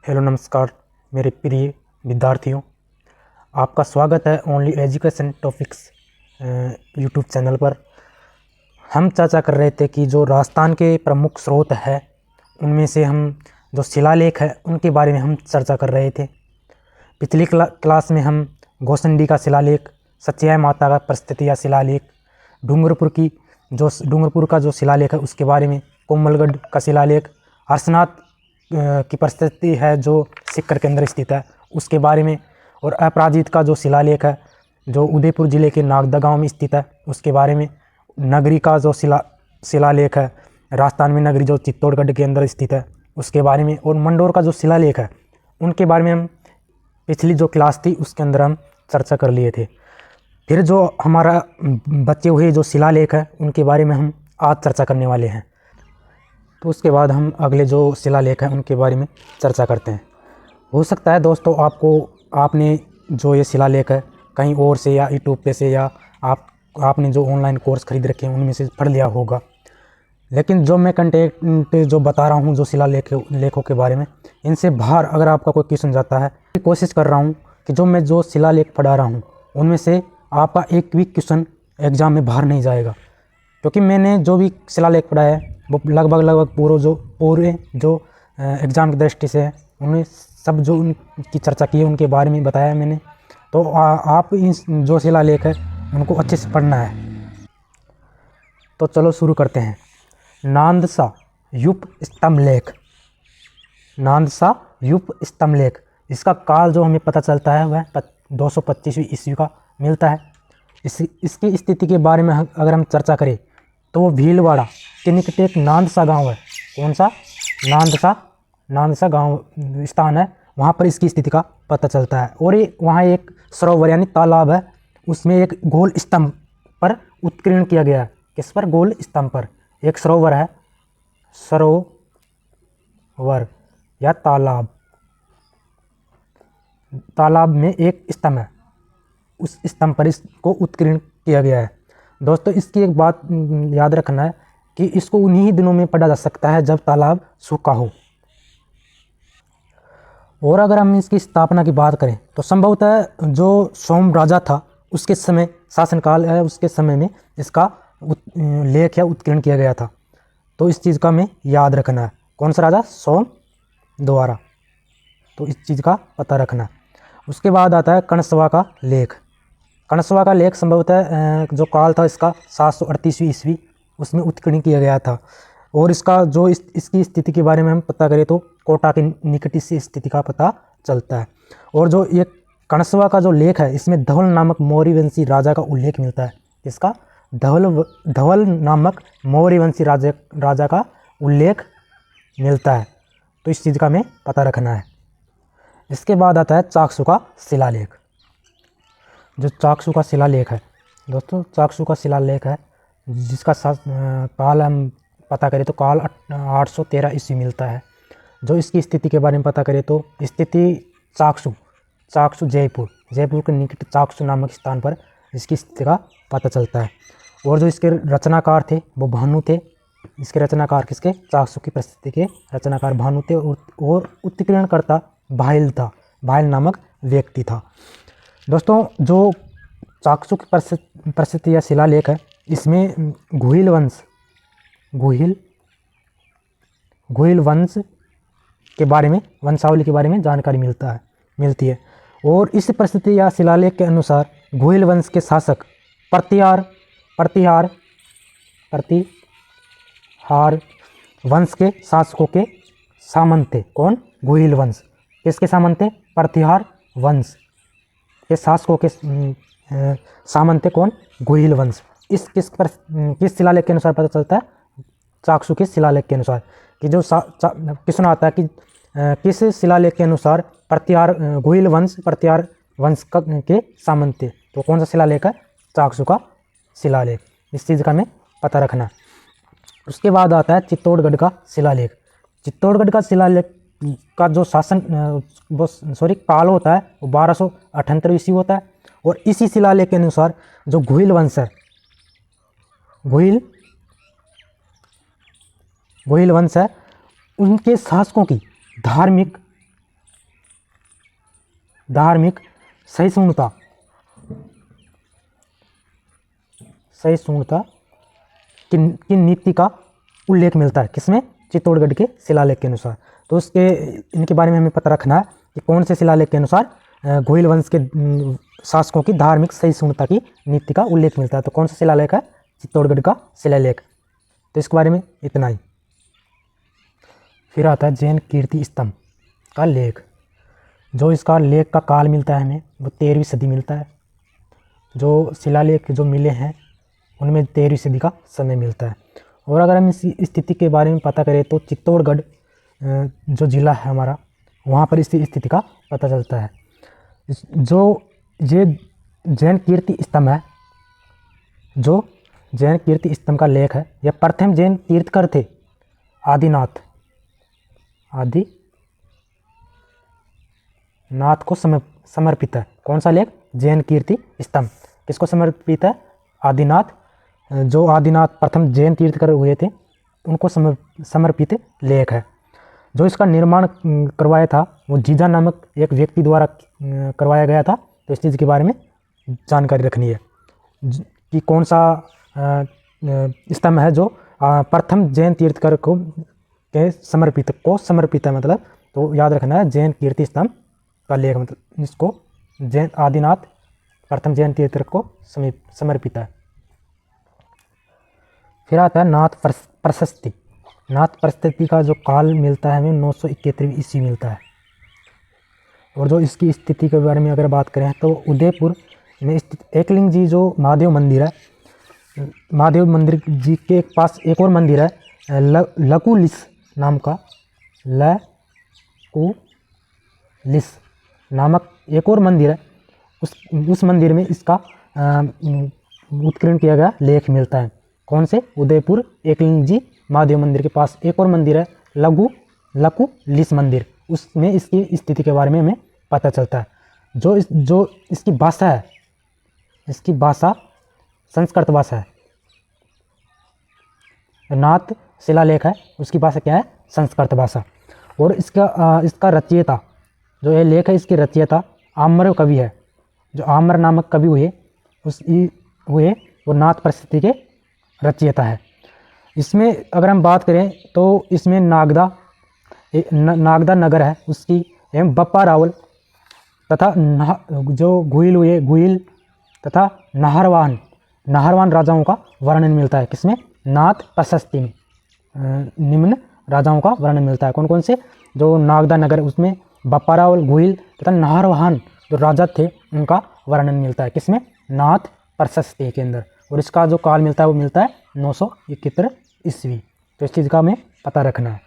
Hello नमस्कार मेरे प्रिय विद्यार्थियों, आपका स्वागत है only education topics YouTube channel पर। हम चर्चा कर रहे थे कि जो राजस्थान के प्रमुख स्रोत है उनमें से हम जो शिलालेख है उनके बारे में हम चर्चा कर रहे थे। पिछली क्लास में हम गोसंडी का शिलालेख, सचिया माता का परिस्थितिया शिलालेख, डूंगरपुर का जो शिलालेख है उसके बारे में, कोमलगढ़ का शिलालेख, हर्षनाथ की परिस्थिति है जो सीकर के अंदर स्थित है उसके बारे में, और अपराजित का जो शिलालेख है जो उदयपुर ज़िले के नागदा गांव में स्थित है उसके बारे में, नगरी का जो शिलालेख है राजस्थान में नगरी जो चित्तौड़गढ़ के अंदर स्थित है उसके बारे में, और मंडोर का जो शिलालेख है उनके बारे में हम पिछली जो क्लास थी उसके अंदर हम चर्चा कर लिए थे। फिर जो हमारा बचे हुए जो शिलालेख है उनके बारे में हम आज चर्चा करने वाले हैं। तो उसके बाद हम अगले जो शिलालेख हैं उनके बारे में चर्चा करते हैं। हो सकता है दोस्तों आपने जो ये शिलालेख है कहीं और से या यूट्यूब पे से या आपने जो ऑनलाइन कोर्स खरीद रखे हैं उनमें से पढ़ लिया होगा, लेकिन जो मैं कंटेंट जो बता रहा हूँ जो लेखों के बारे में, इनसे बाहर अगर आपका कोई क्वेश्चन जाता है, कोशिश कर रहा हूँ कि जो मैं जो शिलालेख पढ़ा रहा हूँ उनमें से आपका एक भी क्वेश्चन एग्ज़ाम में बाहर नहीं जाएगा, क्योंकि मैंने जो भी शिलालेख पढ़ा है वो लगभग पूरे जो एग्ज़ाम की दृष्टि से है उन्हें सब जो उनकी चर्चा की है उनके बारे में बताया है मैंने। तो आप इन जो शिलालेख है उनको अच्छे से पढ़ना है। तो चलो शुरू करते हैं। नांदसा युप स्तंभलेख, नांदसा युप स्तंभलेख, इसका काल जो हमें पता चलता है वह 225वीं ईस्वी का मिलता है। इसकी स्थिति के बारे में अगर हम चर्चा करें तो वो भीलवाड़ा के निकट एक नांदसा गांव है। कौन सा? नांदसा गांव स्थान है, वहाँ पर इसकी स्थिति का पता चलता है। और ये वहाँ एक सरोवर यानी तालाब है, उसमें एक गोल स्तंभ पर उत्कीर्ण किया गया है। किस पर? गोल स्तंभ पर एक सरोवर है, सरोवर या तालाब में एक स्तंभ है, उस स्तंभ पर इसको उत्कीर्ण किया गया है। दोस्तों इसकी एक बात याद रखना है कि इसको उन्हीं दिनों में पढ़ा जा सकता है जब तालाब सूखा हो। और अगर हम इसकी स्थापना की बात करें तो संभवतः जो सोम राजा था उसके समय शासनकाल है, उसके समय में इसका लेख या उत्कीर्ण किया गया था। तो इस चीज़ का हमें याद रखना है। कौन सा राजा? सोम द्वारा। तो इस चीज़ का पता रखना। उसके बाद आता है कणसवा का लेख। कणसवा का लेख संभवतः जो काल था इसका 738वीं ईस्वी उसमें उत्कीर्ण किया गया था। और इसका जो इसकी स्थिति के बारे में हम पता करें तो कोटा के निकट से स्थिति का पता चलता है। और जो ये कणसवा का जो लेख है इसमें धवल नामक मौर्यवंशी राजा का उल्लेख मिलता है। इसका धवल नामक मौर्यवंशी राजा का उल्लेख मिलता है। तो इस चीज़ का हमें पता रखना है। इसके बाद आता है चाकसू का शिलालेख। जो चाकसू का शिलालेख है दोस्तों, चाकसू का शिलालेख है जिसका काल हम पता करें तो काल 813 ईस्वी मिलता है। जो इसकी स्थिति के बारे में पता करें तो स्थिति चाकसू जयपुर के निकट चाकसू नामक स्थान पर इसकी स्थिति का पता चलता है। और जो इसके रचनाकार थे वो भानु थे। इसके रचनाकार किसके? चाकसू की परिस्थिति के रचनाकार भानु थे। और उत्कीर्णकर्ता भाईल था, भाईल नामक व्यक्ति था। दोस्तों जो चाकसू की परिस्थिति या शिलालेख है इसमें गुहिल वंश के बारे में, वंशावली के बारे में जानकारी मिलती है। और इस परिस्थिति या शिलालेख के अनुसार गुहिल वंश के शासक प्रतिहार वंश के शासकों के सामंत थे। कौन? गुहिल वंश। किसके सामंत थे? प्रतिहार वंश के शासकों के सामंत थे। कौन? गुहिल वंश। किस शिलालेख के अनुसार पता चलता है? चाकसू के शिलालेख के अनुसार। कि जो क्वेश्चन आता है कि किस शिलालेख के अनुसार गुहिल वंश प्रतिहार वंश के सामंत थे, तो कौन सा शिलालेख है? चाकसू का शिलालेख। इस चीज़ का हमें पता रखना। उसके बाद आता है चित्तौड़गढ़ का शिलालेख। चित्तौड़गढ़ का शिलालेख का जो काल होता है वो 1278 ईस्वी होता है। और इसी शिलालेख के अनुसार जो गुहिल वंश है, गुहिल वंश है, उनके शासकों की धार्मिक धार्मिक सहिष्णुता की नीति का उल्लेख मिलता है। किसमें? चित्तौड़गढ़ के शिलालेख के अनुसार। तो उसके इनके बारे में हमें पता रखना है कि कौन से शिलालेख के अनुसार घोइल वंश के शासकों की धार्मिक सहिष्णुता की नीति का उल्लेख मिलता है। तो कौन सा शिलालेख है? चित्तौड़गढ़ का शिलालेख। तो इसके बारे में इतना ही। फिर आता है जैन कीर्ति स्तंभ का लेख। जो इसका लेख का काल मिलता है हमें वो 13वीं सदी मिलता है। जो शिलालेख जो मिले हैं उनमें 13वीं सदी का समय मिलता है। और अगर हम इस स्थिति के बारे में पता करें तो चित्तौड़गढ़ जो ज़िला है हमारा, वहाँ पर इसकी स्थिति का पता चलता है। जो ये जैन कीर्ति स्तंभ है, जो जैन कीर्ति स्तंभ का लेख है, यह प्रथम जैन तीर्थकर थे आदिनाथ को समर्पित है। कौन सा लेख? जैन कीर्ति स्तंभ। किसको समर्पित है? आदिनाथ, जो आदिनाथ प्रथम जैन तीर्थकर हुए थे उनको समर्पित लेख है। जो इसका निर्माण करवाया था वो जीजा नामक एक व्यक्ति द्वारा करवाया गया था। तो इस चीज़ के बारे में जानकारी रखनी है कि कौन सा स्तंभ है जो प्रथम जैन तीर्थकर को के समर्पित है। मतलब तो याद रखना है जैन कीर्ति स्तंभ का लेख, मतलब इसको जैन आदिनाथ प्रथम जैन तीर्थकर को समर्पित है। फिर आता है नाथ प्रशस्ति। नाथ प्रशस्ति का जो काल मिलता है हमें 971 ईस्वी मिलता है। और जो इसकी स्थिति के बारे में अगर बात करें तो उदयपुर में स्थित एकलिंग जी जो महादेव मंदिर है, महादेव मंदिर जी के पास एक और मंदिर है लकुलिस नाम का, लकुलिस नामक एक और मंदिर है। उस मंदिर में इसका उत्कीर्ण किया गया लेख मिलता है। कौन से? उदयपुर एकलिंग जी महादेव मंदिर के पास एक और मंदिर है लकुलिस मंदिर, उसमें इसकी स्थिति के बारे में हमें पता चलता है। जो इसकी भाषा है, इसकी भाषा संस्कृत भाषा है। नाथ शिलालेख है उसकी भाषा क्या है? संस्कृत भाषा। और इसका रचयिता जो ये लेख है, इसके रचयिता आम्र कवि है। जो आम्र नामक कवि हुए वो नाथ प्रशस्ति के रचयिता है। इसमें अगर हम बात करें तो इसमें नागदा नगर है उसकी एवं बप्पा रावल तथा जो गुहिल तथा नाहरवान राजाओं का वर्णन मिलता है। किसमें? नाथ प्रशस्ति में निम्न राजाओं का वर्णन मिलता है। कौन कौन से? जो नागदा नगर, उसमें बप्पा रावल, गुहिल तथा नाहरवान जो राजा थे उनका वर्णन मिलता है। किसमें? नाथ प्रशस्ति के अंदर। और इसका जो काल मिलता है वो मिलता है 971 ईस्वी। तो इस चीज़ का हमें पता रखना है।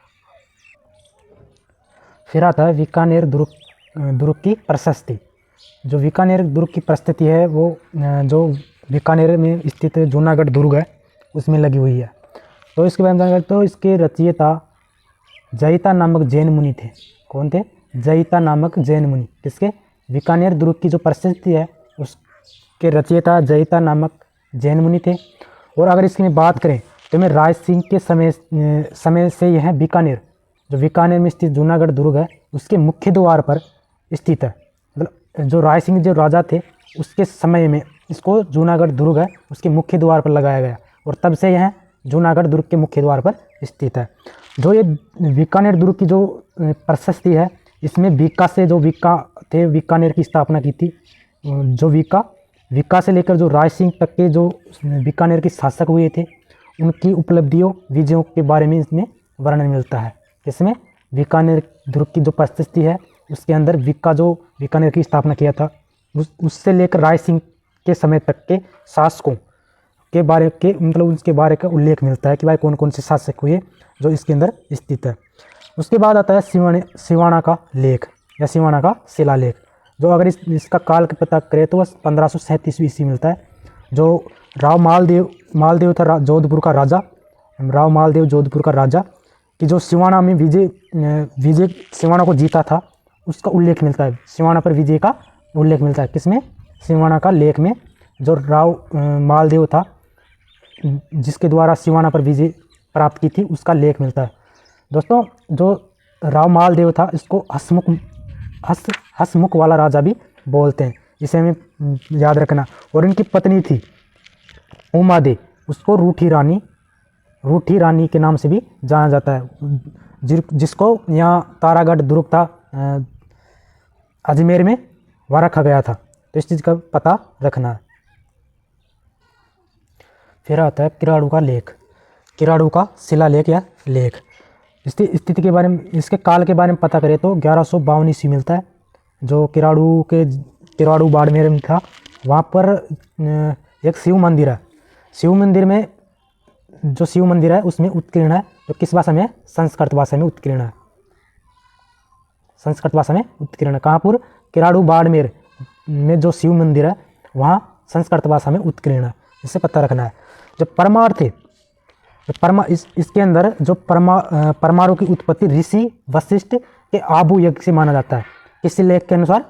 फिर आता है बीकानेर दुर्ग की प्रशस्ति। जो बीकानेर दुर्ग की प्रशस्ति है वो जो बीकानेर में स्थित जूनागढ़ दुर्ग है उसमें लगी हुई है। तो इसके बारे में जानकारी, तो इसके रचयिता जयिता नामक जैन मुनि थे। कौन थे? जयिता नामक जैन मुनि। किसके? बीकानेर दुर्ग की जो प्रशस्ति है उसके रचयिता जयिता नामक जैन मुनि थे। और अगर इसकी बात करें तो मैं राय सिंह के समय से यह बीकानेर, जो बीकानेर में स्थित जूनागढ़ दुर्ग है उसके मुख्य द्वार पर स्थित है। मतलब जो राय सिंह जो राजा थे उसके समय में इसको जूनागढ़ दुर्ग है उसके मुख्य द्वार पर लगाया गया और तब से यह जूनागढ़ दुर्ग के मुख्य द्वार पर स्थित है। जो ये बीकानेर दुर्ग की जो प्रशस्ति है इसमें बीका से जो बीकानेर की स्थापना की थी। जो बीका से लेकर जो राय सिंह तक के जो बीकानेर के शासक हुए थे उनकी उपलब्धियों विजयों के बारे में इसमें वर्णन मिलता है। इसमें बीकानेर दुर्ग की जो प्रशस्ति है उसके अंदर बीकानेर की स्थापना किया था उससे लेकर राय सिंह के समय तक के शासकों के बारे के मतलब उसके बारे का उल्लेख मिलता है कि भाई कौन कौन से शासक हुए जो इसके अंदर स्थित है। उसके बाद आता है सिवाना का लेख या सिवाना का शिलालेख। जो अगर इसका काल का पता करें तो 1537 ईस्वी मिलता है। जो राव मालदेव था जोधपुर का राजा, राव मालदेव जोधपुर का राजा कि जो सिवाना में विजय सिवाना को जीता था उसका उल्लेख मिलता है। सिवाना पर विजय का उल्लेख मिलता है। किसमें? सिवाना का लेख में। जो राव मालदेव था जिसके द्वारा सिवाना पर विजय प्राप्त की थी उसका लेख मिलता है। दोस्तों जो राव मालदेव था इसको हसमुख हसमुख वाला राजा भी बोलते हैं, इसे हमें याद रखना। और इनकी पत्नी थी उमादे, उसको रूठी रानी के नाम से भी जाना जाता है, जिसको यहाँ तारागढ़ दुर्ग था अजमेर में वहाँ रखा गया था। तो इस चीज़ का पता रखना है। फिर आता है किराड़ू का लेख, किराड़ू का शिलालेख या लेख। इसकी स्थिति के बारे में, इसके काल के बारे में पता करें तो 1152 ईस्वी मिलता है, जो किराड़ू बाड़मेर में था। वहाँ पर एक शिव मंदिर है। शिव मंदिर में जो शिव मंदिर है उसमें उत्कीर्ण है, जो किस भाषा में है? संस्कृत भाषा में उत्कीर्ण है। संस्कृत भाषा में उत्कीर्ण है। कहाँ पर? किराड़ू बाड़मेर में जो शिव मंदिर है वहाँ संस्कृत भाषा में उत्कीर्ण है, इसे पता रखना है। जो परमार थे, इसके अंदर जो परमाणु की उत्पत्ति ऋषि वशिष्ठ के आबू यज्ञ से माना जाता है। इस लेख के अनुसार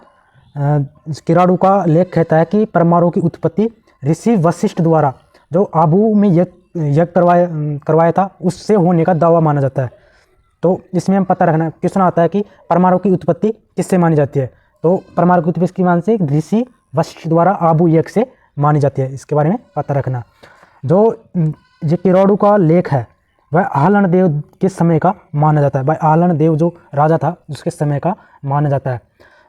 किराड़ू का लेख कहता है कि परमाणु की उत्पत्ति ऋषि वशिष्ठ द्वारा जो आबू में यज्ञ करवाया था उससे होने का दावा माना जाता है। तो इसमें हम पता रखना, क्वेश्चन आता है कि परमाणु की उत्पत्ति किससे मानी जाती है? तो परमाणु की उत्पत्ति की मान से ऋषि वशिष्ठ द्वारा आबू यज्ञ से मानी जाती है, इसके बारे में पता रखना। जो किराड़ू का लेख है वह आलन देव के समय का माना जाता है। भाई आलन देव जो राजा था उसके समय का माना जाता है।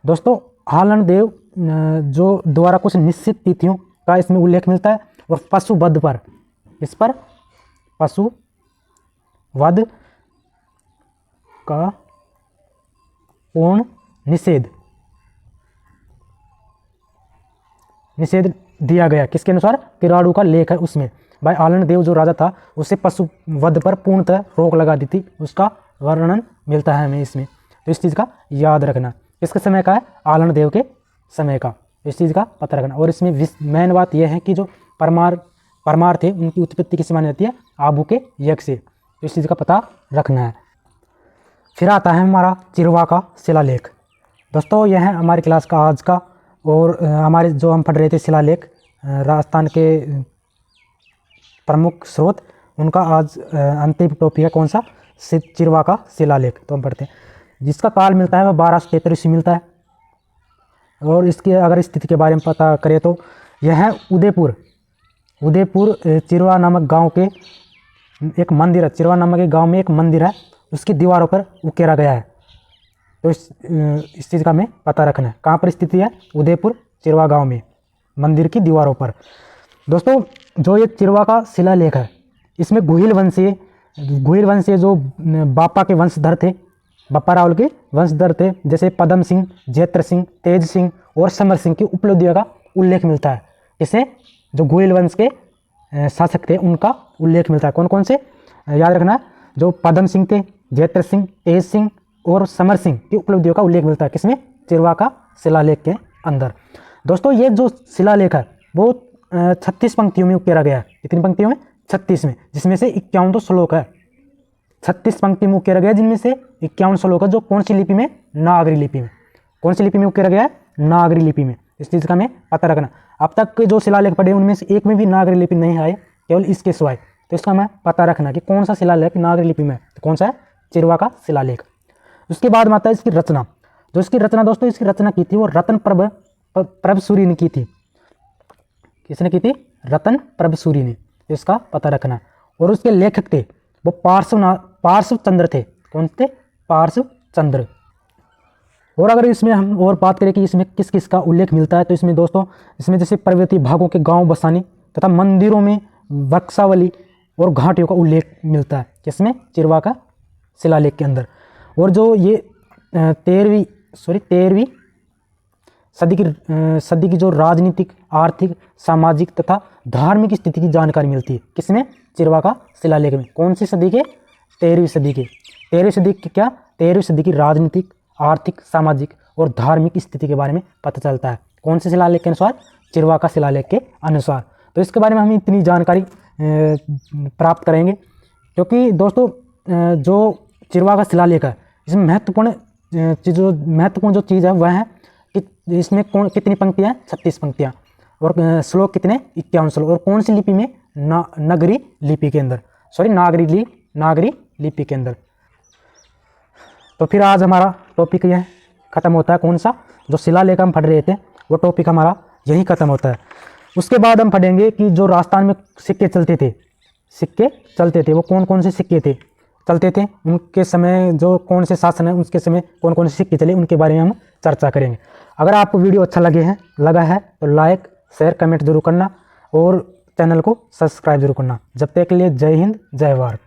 दोस्तों आलन देव जो द्वारा कुछ निश्चित तिथियों का इसमें उल्लेख मिलता है, और पशुवध पर, इस पर पशुवध का पूर्ण निषेध दिया गया। किसके अनुसार? किराड़ू का लेख है उसमें। भाई आलन देव जो राजा था उसे पशुवध पर पूर्णतः रोक लगा दी थी, उसका वर्णन मिलता है हमें इसमें। तो इस चीज़ का याद रखना। किसके समय का है? आलन देव के समय का, इस चीज़ का पता रखना। और इसमें मेन बात यह है कि जो परमार थे उनकी उत्पत्ति किससे मानी जाती है? आबू के यज्ञ से। तो इस चीज़ का पता रखना है। फिर आता है हमारा चिरवा का शिलालेख। दोस्तों यह है हमारी क्लास का आज का, और हमारे जो हम पढ़ रहे थे शिलालेख राजस्थान के प्रमुख स्रोत, उनका आज अंतिम टॉपिक है कौन सा? चिरवा का शिलालेख। तो हम पढ़ते हैं, जिसका काल मिलता है वह 1243 ईस्वी मिलता है। और इसकी अगर स्थिति के बारे में पता करें तो यह है उदयपुर चिरवा नामक गांव के एक मंदिर है। चिरवा नामक एक गांव में एक मंदिर है, उसकी दीवारों पर उकेरा गया है। तो इस चीज़ का हमें पता रखना है। कहाँ पर स्थिति है? उदयपुर चिरवा गांव में, मंदिर की दीवारों पर। दोस्तों जो ये चिरवा का शिलालेख है इसमें गुहिल वंशीय जो बापा के वंशधर थे, बापा रावल के वंशधर थे, जैसे पदम सिंह, जैत्र सिंह, तेज सिंह और समर सिंह की उपलब्धियों का उल्लेख मिलता है। इसे जो गुहिल वंश के शासक थे उनका उल्लेख मिलता है। कौन कौन से? याद रखना, जो पदम सिंह थे, जैत्र सिंह, तेज सिंह और समर सिंह की उपलब्धियों का उल्लेख मिलता है। किसमें? चिरवा का शिलालेख के अंदर। दोस्तों ये जो शिलालेख है वो 36 पंक्तियों में उकेरा गया है। कितनी पंक्तियों में? 36 में, जिसमें से 51 तो श्लोक है। 36 पंक्ति में उकेरा गया, जिनमें से 51 श्लोक है, जो कौन सी लिपि में? नागरी लिपि में। कौन सी लिपि में उकेरा गया है? नागरी लिपि में। इस चीज़ का हमें पता रखना। अब तक के जो शिलालेख पढ़े उनमें से एक में भी नागरी लिपि नहीं आए, केवल इसके सिवाय। तो इसका हमें पता रखना कि कौन सा शिलालेख नागरी लिपि में, तो कौन सा है? चिरवा का शिलालेख। उसके बाद में आता है इसकी रचना। जो इसकी रचना, दोस्तों इसकी रचना की थी वो रतन प्रभ सूरी ने की थी। किसने की थी? रतन प्रभ सूरी ने। इसका पता रखना। और उसके लेखक थे वो पार्श्वचंद्र थे। कौन थे? पार्श्वचंद्र। और अगर इसमें हम और बात करें कि इसमें किस किस का उल्लेख मिलता है, तो इसमें दोस्तों इसमें जैसे पर्वतीय भागों के गांव बसाने तथा मंदिरों में वृक्षावली और घाटियों का उल्लेख मिलता है। किसमें? चिरवा का शिलालेख के अंदर। और जो ये 13वीं सदी की जो राजनीतिक, आर्थिक, सामाजिक तथा धार्मिक स्थिति की जानकारी मिलती है। किसमें? चिरवा का शिलालेख में। कौन सी सदी के? 13वीं सदी के। 13वीं सदी की क्या? 13वीं सदी की राजनीतिक, आर्थिक, सामाजिक और धार्मिक स्थिति के बारे में पता चलता है। कौन से शिलालेख के अनुसार? चिरवा का शिलालेख के अनुसार। तो इसके बारे में हम इतनी जानकारी प्राप्त करेंगे, क्योंकि दोस्तों जो चिरवा का शिलालेख है इसमें महत्वपूर्ण जो चीज़ है वह है कि इसमें कितनी पंक्तियाँ? 36 पंक्तियाँ। और श्लोक कितने? 51 श्लोक। और कौन सी लिपि में? नागरी लिपि के अंदर, नागरी लिपि के अंदर। तो फिर आज हमारा टॉपिक यह है ख़त्म होता है। कौन सा? जो शिलालेख हम पढ़ रहे थे वो टॉपिक हमारा यहीं ख़त्म होता है। उसके बाद हम पढ़ेंगे कि जो राजस्थान में सिक्के चलते थे वो कौन कौन से सिक्के चलते थे, उनके समय जो कौन से शासन है उसके समय कौन कौन से सिक्के चले, उनके बारे में हम चर्चा करेंगे। अगर आपको वीडियो अच्छा लगा है तो लाइक शेयर कमेंट जरूर करना और चैनल को सब्सक्राइब जरूर करना। जब तक के लिए जय हिंद जय भारत।